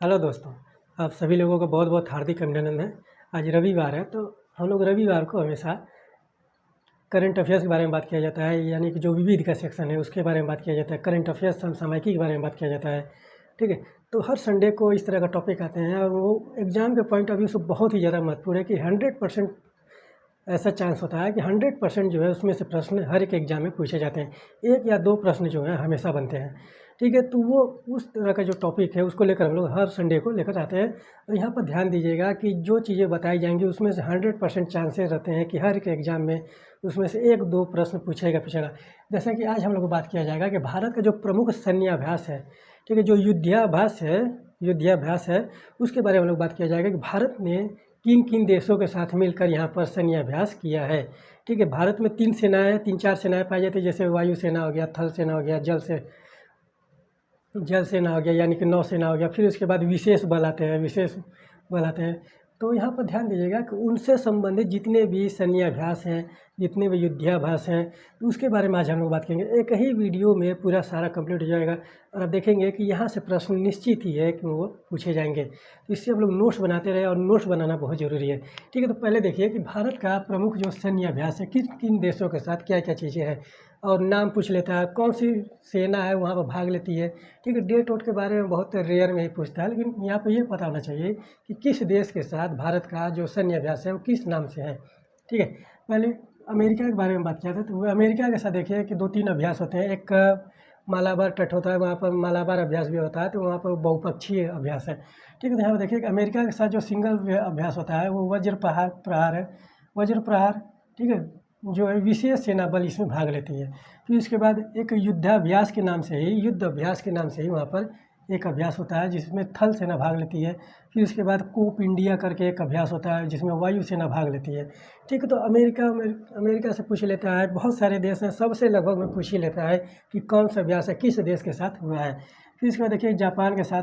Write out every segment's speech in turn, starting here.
Hello दोस्तों, आप सभी लोगों को बहुत बहुत हार्दिक अभिनंदन है। आज रविवार है तो हम लोग रविवार को हमेशा करंट अफेयर्स के बारे में बात किया जाता है, यानी कि जो विविध का सेक्शन है उसके बारे में बात किया जाता है। करंट अफेयर्स समसामयिकी के बारे में बात किया जाता है, ठीक है। तो हर संडे को इस तरह का टॉपिक आते हैं और वो एग्ज़ाम के पॉइंट ऑफ व्यू से बहुत ही ज़्यादा महत्वपूर्ण है कि 100% ऐसा चांस होता है कि 100% जो है उसमें से प्रश्न हर एक एग्ज़ाम में पूछे जाते हैं। एक या दो प्रश्न जो हैं हमेशा बनते हैं, ठीक है। तो वो उस तरह का जो टॉपिक है उसको लेकर हम लोग हर संडे को लेकर आते हैं। और यहाँ पर ध्यान दीजिएगा कि जो चीज़ें बताई जाएंगी उसमें से 100% चांसेस रहते हैं कि हर एक एग्ज़ाम में उसमें से एक दो प्रश्न पूछेगा। जैसा कि आज हम लोग को बात किया जाएगा कि भारत का जो प्रमुख सैन्याभ्यास है, ठीक है, जो युद्धाभ्यास है उसके बारे में हम लोग बात किया जाएगा कि भारत ने किन किन देशों के साथ मिलकर यहाँ पर सैन्याभ्यास किया है, ठीक है। भारत में तीन चार सेनाएँ पाई जाती है, जैसे वायुसेना हो गया, थल सेना हो गया, जल सेना हो गया, यानी कि नौसेना हो गया। फिर उसके बाद विशेष बल आते हैं। तो यहाँ पर ध्यान दीजिएगा कि उनसे संबंधित जितने भी सैन्याभ्यास हैं, जितने भी युद्धाभ्यास हैं, तो उसके बारे में आज हम लोग बात करेंगे। एक ही वीडियो में पूरा सारा कंप्लीट हो जाएगा और आप देखेंगे कि यहाँ से प्रश्न निश्चित ही है कि वो पूछे जाएंगे। तो इससे हम लोग नोट्स बनाते रहे और नोट्स बनाना बहुत ज़रूरी है, ठीक है। तो पहले देखिए कि भारत का प्रमुख जो सैन्याभ्यास है किन किन देशों के साथ क्या क्या चीज़ें हैं, और नाम पूछ लेता है, कौन सी सेना है वहाँ पर भाग लेती है, ठीक है। डेट वोट के बारे में बहुत रेयर में ही पूछता है, लेकिन यहाँ पर ये पता होना चाहिए कि किस देश के साथ भारत का जो सैन्य अभ्यास है वो किस नाम से है, ठीक है। पहले अमेरिका के बारे में बात किया था, तो अमेरिका के साथ देखिए कि 2-3 अभ्यास होते हैं। एक मालाबार तट होता है, वहाँ पर मालाबार अभ्यास भी होता है, तो वहाँ पर बहुपक्षीय अभ्यास है, ठीक है। तो यहाँ पर देखिए कि अमेरिका के साथ जो सिंगल अभ्यास होता है वो वज्र प्रहार है। वज्र प्रहार, ठीक है, जो है विशेष सेना बल इसमें भाग लेती है। फिर इसके बाद एक युद्ध अभ्यास के नाम से ही वहाँ पर एक अभ्यास होता है जिसमें थल सेना भाग लेती है। फिर उसके बाद कोप इंडिया करके एक अभ्यास होता है जिसमें वायु सेना भाग लेती है, ठीक है। तो अमेरिका से पूछ लेता है, बहुत सारे देश हैं, सबसे लगभग में पूछ ही लेता है कि कौन सा अभ्यास है, किस देश के साथ हुआ है। फिर इसके बाद देखिए जापान के साथ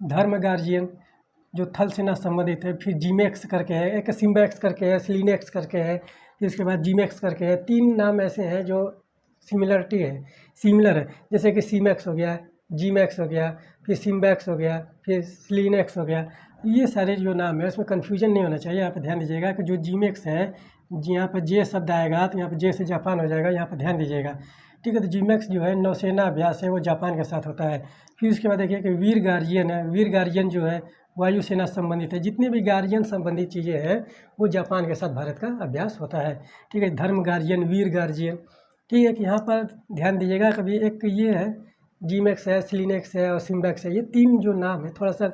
धर्म गार्जियन जो थल सेना संबंधित है। फिर जीमेक्स करके है, एक सिम्बैक्स करके है, स्लिनेक्स करके है, फिर इसके बाद जीमेक्स करके है। 3 नाम ऐसे हैं जो सिमिलर है, जैसे कि सीमैक्स हो गया, जीमैक्स हो गया, फिर सिम्बैक्स हो गया, फिर स्लिनेक्स हो गया। ये सारे जो नाम है उसमें कन्फ्यूजन नहीं होना चाहिए। यहाँ पर ध्यान दीजिएगा कि जो जीमेक्स है, यहाँ पर जे शब्द आएगा तो यहाँ पर जे से जापान हो जाएगा, यहाँ पर ध्यान दीजिएगा, ठीक है। तो जीमेक्स जो है नौसेना अभ्यास है, वो जापान के साथ होता है। फिर उसके बाद देखिए कि वीर गार्जियन जो है वायुसेना संबंधित है। जितने भी गार्जियन संबंधित चीज़ें हैं वो जापान के साथ भारत का अभ्यास होता है, ठीक है। धर्म गार्जियन, वीर गार्जियन, ठीक है। कि यहाँ पर ध्यान दीजिएगा, कभी एक ये है जीमेक्स है, स्लिनेक्स है और सिम्बैक्स है, ये 3 जो नाम है थोड़ा सा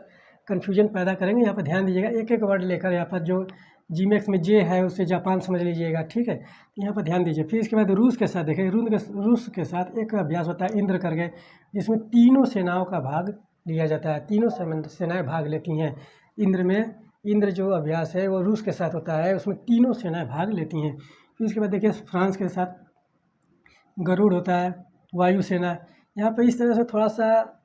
कन्फ्यूजन पैदा करेंगे। यहाँ पर ध्यान दीजिएगा, एक एक वर्ड लेकर यहाँ पर जो जीमेक्स में जे है उससे जापान समझ लीजिएगा, ठीक है। यहाँ पर ध्यान दीजिए। फिर इसके बाद रूस के साथ देखें, रूस के साथ एक अभ्यास होता है इंद्र करके, जिसमें तीनों सेनाओं का भाग लिया जाता है, तीनों सेनाएं भाग लेती हैं इंद्र में। इंद्र जो अभ्यास है वो रूस के साथ होता है, उसमें तीनों सेनाएं भाग लेती हैं। फिर उसके बाद देखिए फ्रांस के साथ गरुड़ होता है, वायुसेना। यहाँ पे इस तरह से थोड़ा सा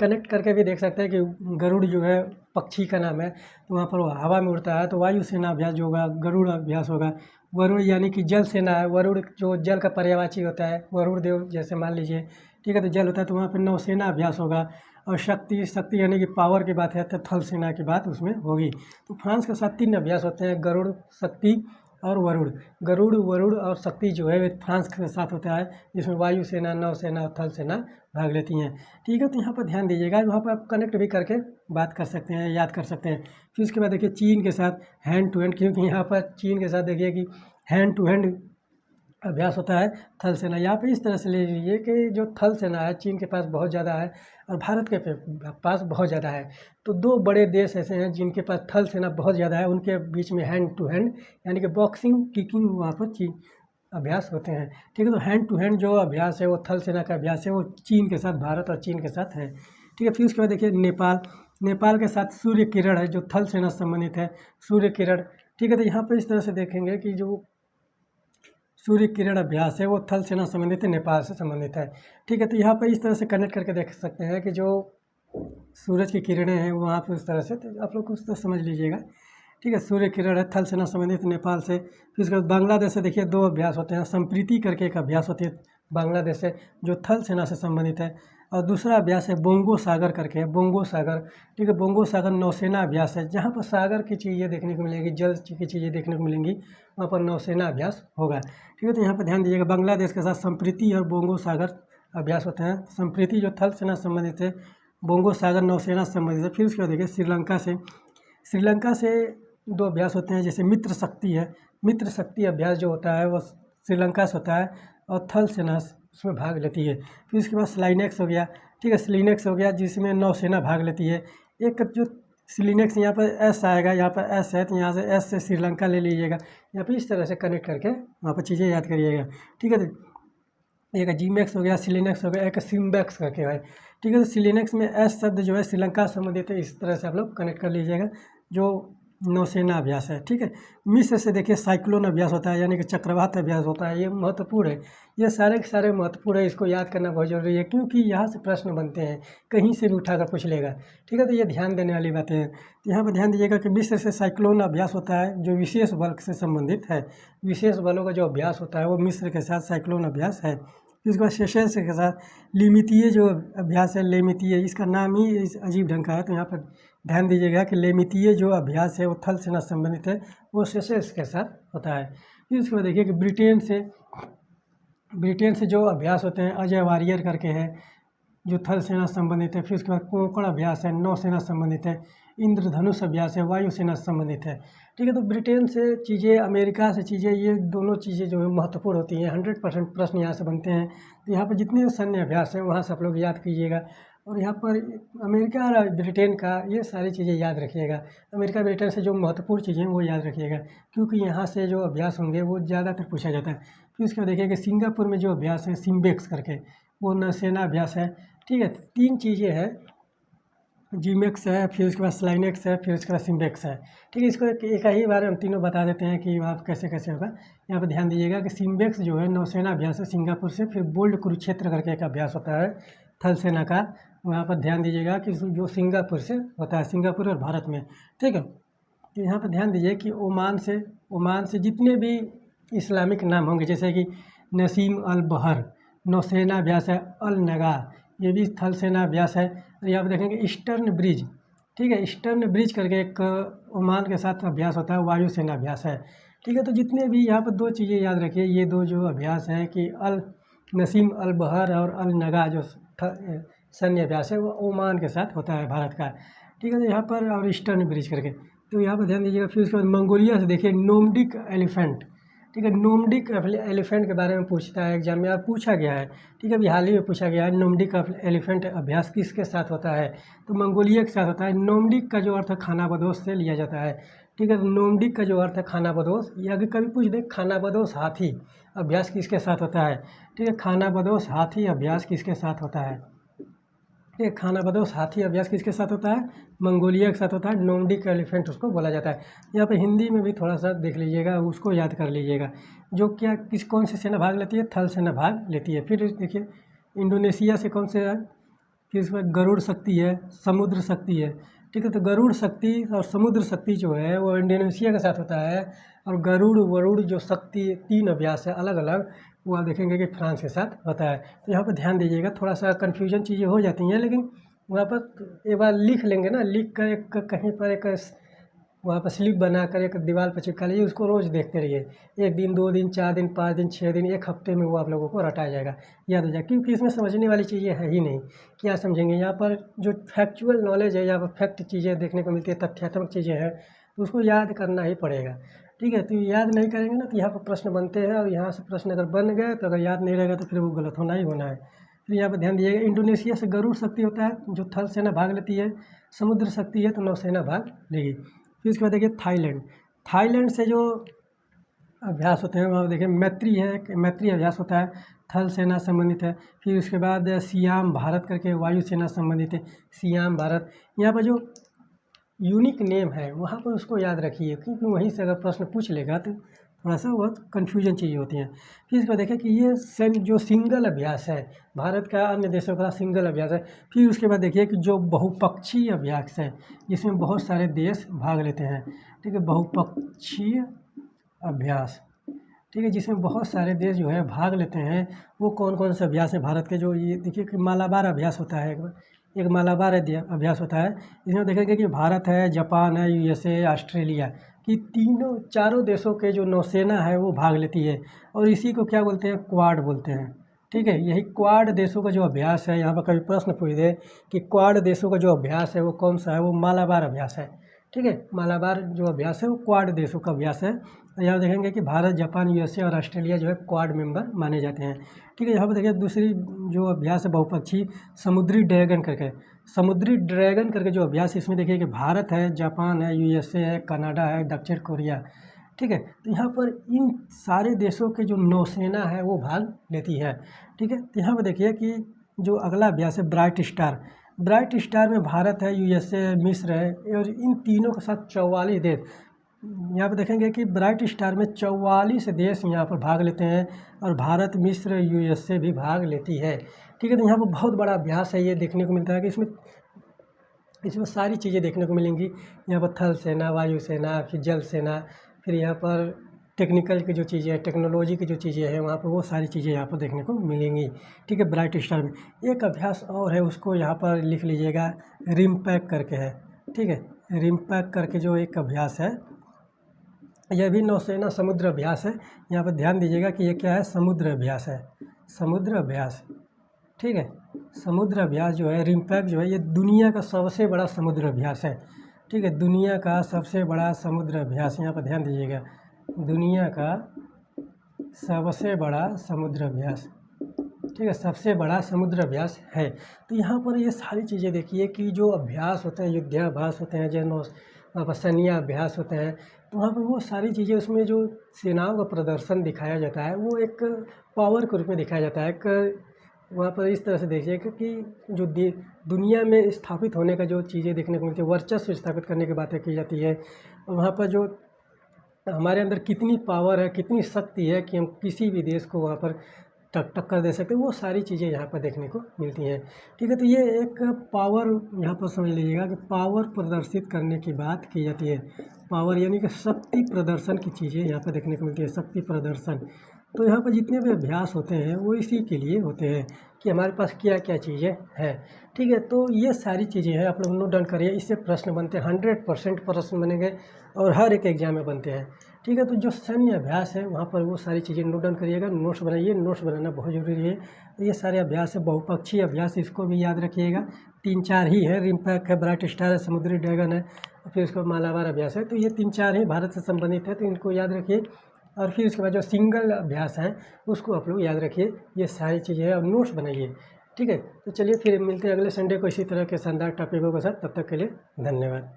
कनेक्ट करके भी देख सकते हैं कि गरुड़ जो है पक्षी का नाम है, तो वहाँ पर वो हवा में उड़ता है, तो वायुसेना अभ्यास जो होगा गरुड़ अभ्यास होगा। वरुण यानी कि जल सेना है, वरुण जो जल का पर्यायवाची होता है, वरुण देव जैसे मान लीजिए, ठीक है। तो जल होता है तो वहाँ पर नौसेना अभ्यास होगा। और शक्ति यानी कि पावर की बात है तो थल सेना की बात उसमें होगी। तो फ्रांस के साथ 3 अभ्यास होते हैं, गरुड़, शक्ति और वरुण। वरुण और शक्ति जो है फ्रांस के साथ होता है, जिसमें वायुसेना, नौसेना और थल सेना भाग लेती हैं, ठीक है। तो यहाँ पर ध्यान दीजिएगा, वहाँ पर आप कनेक्ट भी करके बात कर सकते हैं, याद कर सकते हैं। फिर उसके बाद देखिए चीन के साथ हैंड टू हैंड, क्योंकि यहाँ पर चीन के साथ देखिए कि हैंड टू हैंड अभ्यास होता है थल सेना। यहाँ पे इस तरह से ले लीजिए कि जो थल सेना है चीन के पास बहुत ज़्यादा है और भारत के पास बहुत ज़्यादा है। तो 2 बड़े देश ऐसे हैं जिनके पास थल सेना बहुत ज़्यादा है, उनके बीच में हैंड टू हैंड यानी कि बॉक्सिंग, किकिंग वहाँ पर अभ्यास होते हैं, ठीक है। तो हैंड टू हैंड जो अभ्यास है वो थल सेना का अभ्यास है, वो चीन के साथ, भारत और चीन के साथ है, ठीक है। फिर उसके बाद देखिए नेपाल के साथ सूर्य किरण है जो थल सेना से संबंधित है, सूर्य किरण, ठीक है। तो यहाँ पर इस तरह से देखेंगे कि जो सूर्य किरण अभ्यास है वो थल सेना संबंधित है, नेपाल से संबंधित है, ठीक है। तो यहाँ पर इस तरह से कनेक्ट करके देख सकते हैं कि जो सूरज की किरणें हैं वहाँ पर इस तरह से, तो आप लोग कुछ तो समझ लीजिएगा, ठीक है। सूर्य किरण है, थल सेना संबंधित नेपाल से। फिर उसके बाद बांग्लादेश से देखिए 2 अभ्यास होते हैं, संप्रीति करके एक अभ्यास होती है बांग्लादेश से, जो थल सेना से संबंधित है। और दूसरा अभ्यास है बोंगो सागर करके है, बोंगो सागर, ठीक है। बोंगो सागर नौसेना अभ्यास है, जहाँ पर सागर की चीज़ें देखने को मिलेगी, जल की चीज़ें देखने को मिलेंगी, वहाँ पर नौसेना अभ्यास होगा, ठीक है। तो यहाँ पर ध्यान दीजिएगा, बांग्लादेश के साथ संप्रीति और बोंगो सागर अभ्यास होते हैं। संप्रीति जो थल सेना संबंधित है, बोंगो सागर नौसेना संबंधित है। फिर उसके बाद देखिए श्रीलंका से 2 अभ्यास होते हैं, जैसे मित्र शक्ति है, मित्र शक्ति अभ्यास जो होता है वो श्रीलंका से होता है और थल सेना उसमें भाग लेती है। फिर उसके बाद स्लाइनेक्स हो गया, ठीक है, स्लिनेक्स हो गया जिसमें नौसेना भाग लेती है। एक जो स्लिनेक्स यहाँ पर एस आएगा, यहाँ पर एस है तो यहाँ से एस से श्रीलंका ले लीजिएगा, यहाँ पर इस तरह से कनेक्ट करके वहाँ पर चीज़ें याद करिएगा, ठीक है। तो एक जीमैक्स हो गया, सिलिनेक्स हो गया, एक सिम्बैक्स करके है, ठीक है। तो सिलिनेक्स में एस शब्द जो है श्रीलंका संबंधित है, इस तरह से आप लोग कनेक्ट कर लीजिएगा, जो नौसेना अभ्यास है, ठीक है। मिस्र से देखिए साइक्लोन अभ्यास होता है, यानी कि चक्रवात अभ्यास होता है, ये महत्वपूर्ण है, ये सारे के सारे महत्वपूर्ण है, इसको याद करना बहुत जरूरी है, क्योंकि यहाँ से प्रश्न बनते हैं, कहीं से भी उठाकर पूछ लेगा, ठीक है। तो ये ध्यान देने वाली बातें हैं। तो यहाँ पर ध्यान दीजिएगा कि मिस्र से साइक्लोन अभ्यास होता है, जो विशेष बल से संबंधित है, विशेष बलों का जो अभ्यास होता है वो मिस्र के साथ साइक्लोन अभ्यास है। इसके बाद सेशेल्स के साथ लेमितीय जो अभ्यास है, लेमितीय, इसका नाम ही अजीब ढंग का है, तो यहाँ पर ध्यान दीजिएगा कि लेमितीय जो अभ्यास है वो थल सेना संबंधित है, वो सेशेल्स के साथ होता है। फिर उसके बाद देखिए कि ब्रिटेन से जो अभ्यास होते हैं, अजय वारियर करके है, जो थल सेना संबंधित है। फिर उसके बाद कोंकण अभ्यास है, नौसेना संबंधित है। इंद्रधनुष अभ्यास है, वायुसेना संबंधित है, ठीक है। तो ब्रिटेन से चीज़ें, अमेरिका से चीज़ें, ये दोनों चीज़ें जो है महत्वपूर्ण होती हैं, 100% प्रश्न यहाँ से बनते हैं। तो यहाँ पर जितने सैन्य अभ्यास हैं वहाँ से आप लोग याद कीजिएगा, और यहाँ पर अमेरिका और ब्रिटेन का ये सारी चीज़ें याद रखिएगा। अमेरिका ब्रिटेन से जो महत्वपूर्ण चीज़ें हैं वो याद रखिएगा, क्योंकि यहाँ से जो अभ्यास होंगे वो ज़्यादातर पूछा जाता है। फिर उसके बाद देखिए कि सिंगापुर में जो अभ्यास है सिम्बेक्स करके, वो नौसेना अभ्यास है, ठीक है। 3 चीज़ें हैं, जीमेक्स है, फिर उसके बाद स्लाइनेक्स है, फिर उसके बाद सिम्बेक्स है, ठीक है। इसको एक ही बार हम तीनों बता देते हैं कि आप कैसे कैसे होगा। यहाँ पर ध्यान दीजिएगा कि सिम्बेक्स जो है नौसेना अभ्यास है सिंगापुर से। फिर बोल्ड कुरुक्षेत्र करके एक अभ्यास होता है थल सेना का, वहाँ पर ध्यान दीजिएगा कि जो सिंगापुर से होता है, सिंगापुर और भारत में, ठीक है। तो यहाँ पर ध्यान दीजिए कि ओमान से जितने भी इस्लामिक नाम होंगे, जैसे कि नसीम अल बहर नौसेना अभ्यास है, अल नगा ये भी थल सेना अभ्यास है। और यहाँ पर देखेंगे ईस्टर्न ब्रिज, ठीक है, ईस्टर्न ब्रिज करके एक ओमान के साथ अभ्यास होता है, वायुसेना अभ्यास है, ठीक है। तो जितने भी यहाँ पर 2 चीज़ें याद रखिए, ये 2 जो अभ्यास हैं कि अल नसीम अल बहर और अल नगा जो सैन्य अभ्यास है वो ओमान के साथ होता है, भारत का, ठीक है। तो यहाँ पर और ईस्टर्न ब्रिज करके, तो यहाँ पर ध्यान दीजिएगा। फिर उसके बाद मंगोलिया से देखिए नोमडिक एलिफेंट, ठीक है। नोमडिक एलिफेंट के बारे में पूछता है एग्जाम में, और पूछा गया है, ठीक है, अभी हाल ही में पूछा गया है, नोमडिक एलिफेंट अभ्यास किसके साथ होता है, तो मंगोलिया के साथ होता है। नोमडिक का जो अर्थ है खानाबदोश से लिया जाता है, ठीक है। तो नोमडिक का जो अर्थ है खानाबदोश, ये अगर कभी पूछ दे खानाबदोश हाथी अभ्यास किसके साथ होता है, ठीक है, खानाबदोश हाथी अभ्यास किसके साथ होता है, ये खानाबदोश हाथी अभ्यास किसके साथ होता है, मंगोलिया के साथ होता है, नोमडिक एलिफेंट उसको बोला जाता है। यहाँ पे हिंदी में भी थोड़ा सा देख लीजिएगा, उसको याद कर लीजिएगा, जो क्या कौन सी सेना भाग लेती है, थल सेना भाग लेती है। फिर देखिए इंडोनेशिया से कौन से है, फिर इसमें गरुड़ शक्ति है, समुद्र शक्ति है, ठीक है। तो गरुड़ शक्ति और समुद्र शक्ति जो है वो इंडोनेशिया के साथ होता है, और गरुड़ वरुड़ जो शक्ति 3 अभ्यास है अलग अलग, वो आप देखेंगे कि फ्रांस के साथ होता है। तो यहाँ पर ध्यान दीजिएगा, थोड़ा सा कन्फ्यूजन चीज़ें हो जाती हैं, लेकिन वहाँ पर एक बार लिख लेंगे ना, लिख कर एक कहीं पर एक वहाँ पर स्लिप बना कर एक दीवार पर चिपका लीजिए, उसको रोज़ देखते रहिए, 1 दिन 2 दिन 4 दिन 5 दिन 6 दिन 1 हफ्ते में वो आप लोगों को रटा जाएगा, याद हो जाएगा। क्योंकि इसमें समझने वाली चीज़ें है ही नहीं, क्या समझेंगे। यहाँ पर जो फैक्चुअल नॉलेज है, यहाँ पर फैक्ट चीज़ें देखने को मिलती है, तथ्यात्मक चीज़ें हैं, तो उसको याद करना ही पड़ेगा, ठीक है। तो याद नहीं करेंगे ना तो यहाँ पर प्रश्न बनते हैं, और यहाँ से प्रश्न अगर बन गए तो अगर याद नहीं रहेगा तो फिर वो गलत होना ही होना है। फिर यहाँ पर ध्यान दीजिएगा, इंडोनेशिया से गरुड़ शक्ति होता है, जो थल सेना भाग लेती है, समुद्र शक्ति है तो नौसेना भाग लेगी। फिर उसके बाद देखिए थाईलैंड से जो अभ्यास होते हैं वहाँ देखिए मैत्री अभ्यास होता है, थल सेना संबंधित है। फिर उसके बाद सियाम भारत करके वायुसेना संबंधित है, सियाम भारत। यहाँ पर जो यूनिक नेम है वहाँ पर उसको याद रखिए, क्योंकि वहीं से अगर प्रश्न पूछ लेगा तो थोड़ा सा बहुत कन्फ्यूजन चीज़ें होती हैं। फिर इसको देखें कि ये जो सिंगल अभ्यास है, भारत का अन्य देशों का सिंगल अभ्यास है। फिर उसके बाद देखिए कि जो बहुपक्षीय अभ्यास है, जिसमें बहुत सारे देश भाग लेते हैं, ठीक है, बहुपक्षीय अभ्यास, ठीक है, जिसमें बहुत सारे देश जो है भाग लेते हैं। वो कौन कौन से अभ्यास है भारत के, जो ये देखिए कि मालाबार अभ्यास होता है, एक मालाबार अभ्यास होता है। इसमें देखेंगे कि भारत है, जापान है, USA, ऑस्ट्रेलिया कि तीनों चारों देशों के जो नौसेना है वो भाग लेती है, और इसी को क्या बोलते हैं, क्वाड बोलते हैं। ठीक है, यही क्वाड देशों का जो अभ्यास है, यहाँ पर कभी प्रश्न पूछ दे कि क्वाड देशों का जो अभ्यास है वो कौन सा है, वो मालाबार अभ्यास है। ठीक है, मालाबार जो अभ्यास है वो क्वाड देशों का अभ्यास है। यहाँ देखेंगे कि भारत, जापान, USA और ऑस्ट्रेलिया जो है क्वाड मेंबर माने जाते हैं। ठीक है, यहाँ पर देखिए दूसरी जो अभ्यास है बहुपक्षी समुद्री ड्रैगन करके, समुद्री ड्रैगन करके जो अभ्यास है, इसमें देखिए कि भारत है, जापान है, USA है, कनाडा है, दक्षिण कोरिया। ठीक है, तो यहाँ पर इन सारे देशों के जो नौसेना है वो भाग लेती है। ठीक है, तो यहाँ पर देखिए कि जो अगला अभ्यास है ब्राइट स्टार, ब्राइट स्टार में भारत है, USA है, मिस्र है, और इन तीनों के साथ 44 देश। यहाँ पर देखेंगे कि ब्राइट स्टार में 44 देश यहाँ पर भाग लेते हैं, और भारत, मिस्र, USA भी भाग लेती है। ठीक है, तो यहाँ पर बहुत बड़ा अभ्यास है, ये देखने को मिलता है कि इसमें सारी चीज़ें देखने को मिलेंगी। यहाँ पर थल सेना, वायु सेना, फिर जल सेना, फिर यहाँ पर टेक्निकल की जो चीज़ें हैं, टेक्नोलॉजी की जो चीज़ें हैं, वहाँ पर वो सारी चीज़ें यहाँ पर देखने को मिलेंगी। ठीक है, ब्राइट स्टार में एक अभ्यास और है, उसको यहाँ पर लिख लीजिएगा, रिमपैक करके है। ठीक है, रिमपैक करके जो एक अभ्यास है, यह भी नौसेना समुद्र अभ्यास है। यहाँ पर ध्यान दीजिएगा कि ये क्या है, समुद्र अभ्यास है, समुद्र अभ्यास। ठीक है, समुद्र अभ्यास जो है, रिमपैक जो है, ये दुनिया का सबसे बड़ा समुद्र अभ्यास है। ठीक है, दुनिया का सबसे बड़ा समुद्र अभ्यास, यहाँ पर ध्यान दीजिएगा, दुनिया का सबसे बड़ा समुद्र अभ्यास। ठीक है, सबसे बड़ा समुद्र अभ्यास है। तो यहाँ पर ये सारी चीज़ें देखिए कि जो अभ्यास होते हैं, युद्धाभ्यास होते हैं, जो वहाँ पर सैन्य अभ्यास होते हैं, तो वहाँ पर वो सारी चीज़ें, उसमें जो सेनाओं का प्रदर्शन दिखाया जाता है वो एक पावर के रूप में दिखाया जाता है। एक वहाँ पर इस तरह से देखिए कि जो दुनिया में स्थापित होने का जो चीज़ें देखने को मिलती है, वर्चस्व स्थापित करने की बातें की जाती है, और वहाँ पर जो हमारे अंदर कितनी पावर है, कितनी शक्ति है कि हम किसी भी देश को वहाँ पर टक्कर दे सकते हैं, वो सारी चीज़ें यहाँ पर देखने को मिलती हैं। ठीक है, तो ये एक पावर यहाँ पर समझ लीजिएगा कि पावर प्रदर्शित करने की बात की जाती है। पावर यानी कि शक्ति प्रदर्शन की चीज़ें यहाँ पर देखने को मिलती है, शक्ति प्रदर्शन। तो यहाँ पर जितने भी अभ्यास होते हैं वो इसी के लिए होते हैं कि हमारे पास क्या क्या चीज़ें हैं। ठीक है, तो ये सारी चीज़ें हैं, आप लोग नोट डाउन करिए। इससे प्रश्न बनते हैं, 100% प्रश्न बनेंगे और हर एक एग्जाम में बनते हैं। ठीक है, तो जो सैन्य अभ्यास है वहाँ पर वो सारी चीज़ें नोट डाउन करिएगा, नोट्स बनाइए, नोट्स बनाना बहुत ज़रूरी है। तो ये सारे अभ्यास है, बहुपक्षीय अभ्यास, इसको भी याद रखिएगा। 3-4 ही है, रिमपैक है, ब्राइट स्टार है, समुद्री ड्रैगन है, फिर उसके बाद मालाबार अभ्यास है। तो ये 3-4 ही भारत से संबंधित है, तो इनको याद रखिए। और फिर उसके बाद जो सिंगल अभ्यास है उसको आप लोग याद रखिए। ये सारी चीज़ें हैं और नोट्स बनाइए। ठीक है, तो चलिए फिर मिलते हैं अगले संडे को इसी तरह के शानदार टॉपिकों के साथ। तब तक के लिए धन्यवाद।